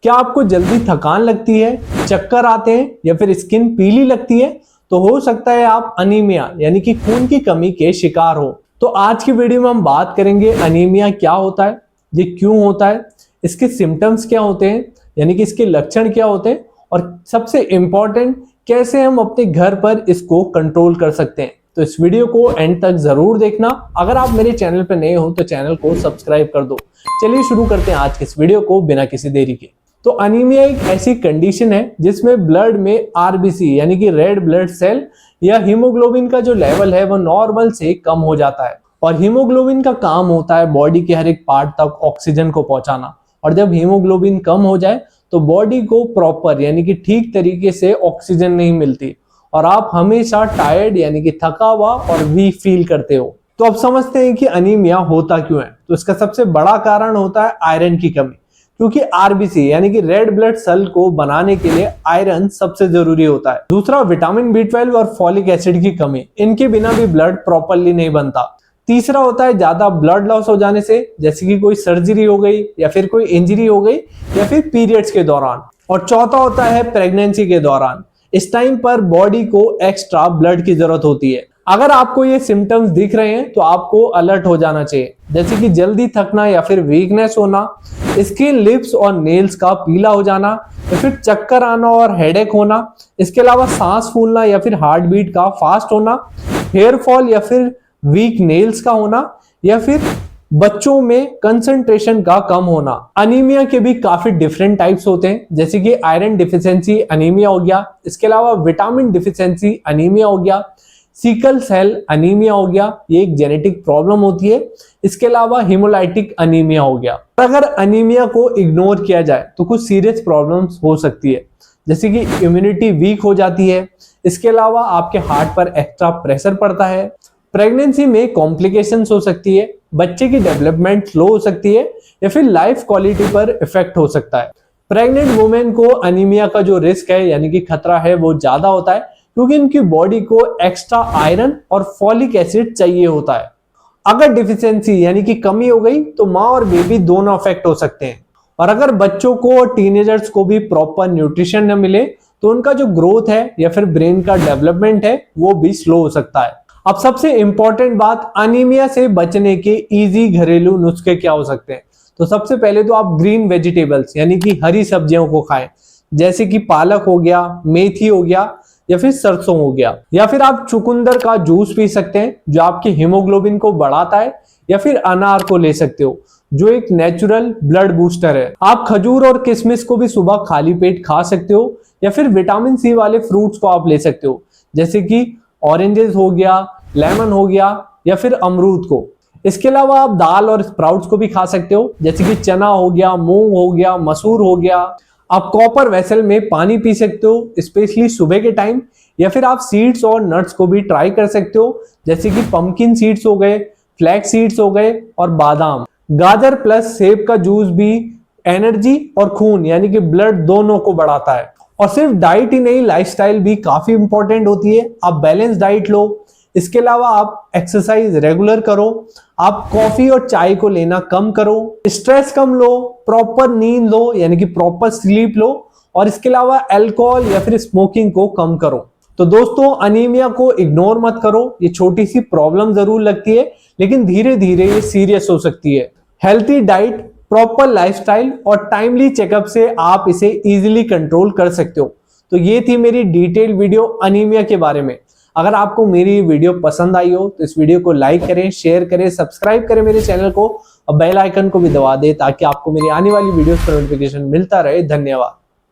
क्या आपको जल्दी थकान लगती है, चक्कर आते हैं या फिर स्किन पीली लगती है? तो हो सकता है आप अनीमिया यानी कि खून की कमी के शिकार हो। तो आज की वीडियो में हम बात करेंगे अनीमिया क्या होता है, ये क्यों होता है, इसके सिम्टम्स क्या होते हैं यानी कि इसके लक्षण क्या होते हैं, और सबसे इंपॉर्टेंट कैसे हम अपने घर पर इसको कंट्रोल कर सकते हैं। तो इस वीडियो को एंड तक जरूर देखना। अगर आप मेरे चैनल पर नए हो तो चैनल को सब्सक्राइब कर दो। चलिए शुरू करते हैं आज के इस वीडियो को बिना किसी देरी के। तो अनीमिया एक ऐसी कंडीशन है जिसमें ब्लड में आरबीसी यानी कि रेड ब्लड सेल या हीमोग्लोबिन का जो लेवल है वो नॉर्मल से कम हो जाता है। और हीमोग्लोबिन का काम होता है बॉडी के हर एक पार्ट तक ऑक्सीजन को पहुंचाना। और जब हीमोग्लोबिन कम हो जाए तो बॉडी को प्रॉपर यानी कि ठीक तरीके से ऑक्सीजन नहीं मिलती और आप हमेशा टायर्ड यानी कि थका हुआ और वीक फील करते हो। तो अब समझते हैं कि अनीमिया होता क्यों है। तो इसका सबसे बड़ा कारण होता है आयरन की कमी, क्योंकि आरबीसी यानी कि रेड ब्लड सेल को बनाने के लिए आयरन सबसे जरूरी होता है। दूसरा विटामिन बी12 और फॉलिक एसिड की कमी, इनके बिना भी ब्लड प्रॉपरली नहीं बनता। तीसरा होता है ज्यादा ब्लड लॉस हो जाने से, जैसे कि कोई सर्जरी हो गई या फिर कोई इंजरी हो गई या फिर पीरियड्स के दौरान। और चौथा होता है प्रेगनेंसी के दौरान। इस टाइम पर बॉडी को एक्स्ट्रा ब्लड की जरूरत होती है। अगर आपको ये सिम्टम्स दिख रहे हैं तो आपको अलर्ट हो जाना चाहिए, जैसे कि जल्दी थकना या फिर वीकनेस होना, स्किन, लिप्स और नेल्स का पीला हो जाना या फिर चक्कर आना और हेडेक होना। इसके अलावा सांस फूलना या फिर हार्ट बीट का फास्ट होना, हेयर फॉल या फिर वीक नेल्स का होना, या फिर बच्चों में कंसंट्रेशन का कम होना। अनीमिया के भी काफी डिफरेंट टाइप्स होते हैं, जैसे कि आयरन डिफिशियंसी अनीमिया हो गया, इसके अलावा विटामिन डिफिशियंसी अनीमिया हो गया, सिकल सेल अनीमिया हो गया, ये एक जेनेटिक प्रॉब्लम होती है, इसके अलावा हिमोलाइटिक अनीमिया हो गया। अगर अनीमिया को इग्नोर किया जाए तो कुछ सीरियस प्रॉब्लम्स हो सकती है, जैसे कि इम्यूनिटी वीक हो जाती है, इसके अलावा आपके हार्ट पर एक्स्ट्रा प्रेशर पड़ता है, प्रेगनेंसी में कॉम्प्लिकेशंस हो सकती है, बच्चे की डेवलपमेंट स्लो हो सकती है या फिर लाइफ क्वालिटी पर इफेक्ट हो सकता है। प्रेग्नेंट वुमेन को अनीमिया का जो रिस्क है यानी कि खतरा है वो ज्यादा होता है, क्योंकि इनकी बॉडी को एक्स्ट्रा आयरन और फॉलिक एसिड चाहिए होता है। अगर डिफिशियंसी यानी कि कमी हो गई तो माँ और बेबी दोनों अफेक्ट हो सकते हैं। और अगर बच्चों को और टीनेजर्स को भी प्रॉपर न्यूट्रिशन न मिले तो उनका जो ग्रोथ है या फिर ब्रेन का डेवलपमेंट है वो भी स्लो हो सकता है। अब सबसे इंपॉर्टेंट बात, अनीमिया से बचने के इजी घरेलू नुस्खे क्या हो सकते हैं। तो सबसे पहले तो आप ग्रीन वेजिटेबल्स यानी कि हरी सब्जियों को खाएं, जैसे कि पालक हो गया, मेथी हो गया या फिर सरसों हो गया। या फिर आप चुकंदर का जूस पी सकते हैं जो आपके हीमोग्लोबिन को बढ़ाता है, या फिर अनार को ले सकते हो जो एक नेचुरल ब्लड बूस्टर है। आप खजूर और किशमिश को भी सुबह खाली पेट खा सकते हो, या फिर विटामिन सी वाले फ्रूट्स को आप ले सकते हो, जैसे कि ऑरेंजेस हो गया, लेमन हो गया या फिर अमरूद को। इसके अलावा आप दाल और स्प्राउट्स को भी खा सकते हो, जैसे कि चना हो गया, मूंग हो गया, मसूर हो गया। आप कॉपर वेसल में पानी पी सकते हो, स्पेशली सुबह के टाइम, या फिर आप सीड्स और नट्स को भी ट्राई कर सकते हो, जैसे कि पंपकिन सीड्स हो गए, फ्लैक्स सीड्स हो गए और बादाम। गाजर प्लस सेब का जूस भी एनर्जी और खून यानी कि ब्लड दोनों को बढ़ाता है। और सिर्फ डाइट ही नहीं, लाइफस्टाइल भी काफी इंपॉर्टेंट होती है। आप बैलेंस डाइट लो, इसके अलावा आप एक्सरसाइज रेगुलर करो, आप कॉफी और चाय को लेना कम करो, स्ट्रेस कम लो, प्रॉपर नींद लो यानी कि प्रॉपर स्लीप लो, और इसके अलावा अल्कोहल या फिर स्मोकिंग को कम करो। तो दोस्तों, अनीमिया को इग्नोर मत करो। ये छोटी सी प्रॉब्लम जरूर लगती है, लेकिन धीरे धीरे ये सीरियस हो सकती है। हेल्थी डाइट, प्रॉपर लाइफस्टाइल और टाइमली चेकअप से आप इसे इजीली कंट्रोल कर सकते हो। तो ये थी मेरी डिटेल वीडियो अनीमिया के बारे में। अगर आपको मेरी वीडियो पसंद आई हो तो इस वीडियो को लाइक करें, शेयर करें, सब्सक्राइब करें मेरे चैनल को, और बेल आइकन को भी दबा दें ताकि आपको मेरी आने वाली वीडियोस का नोटिफिकेशन मिलता रहे। धन्यवाद।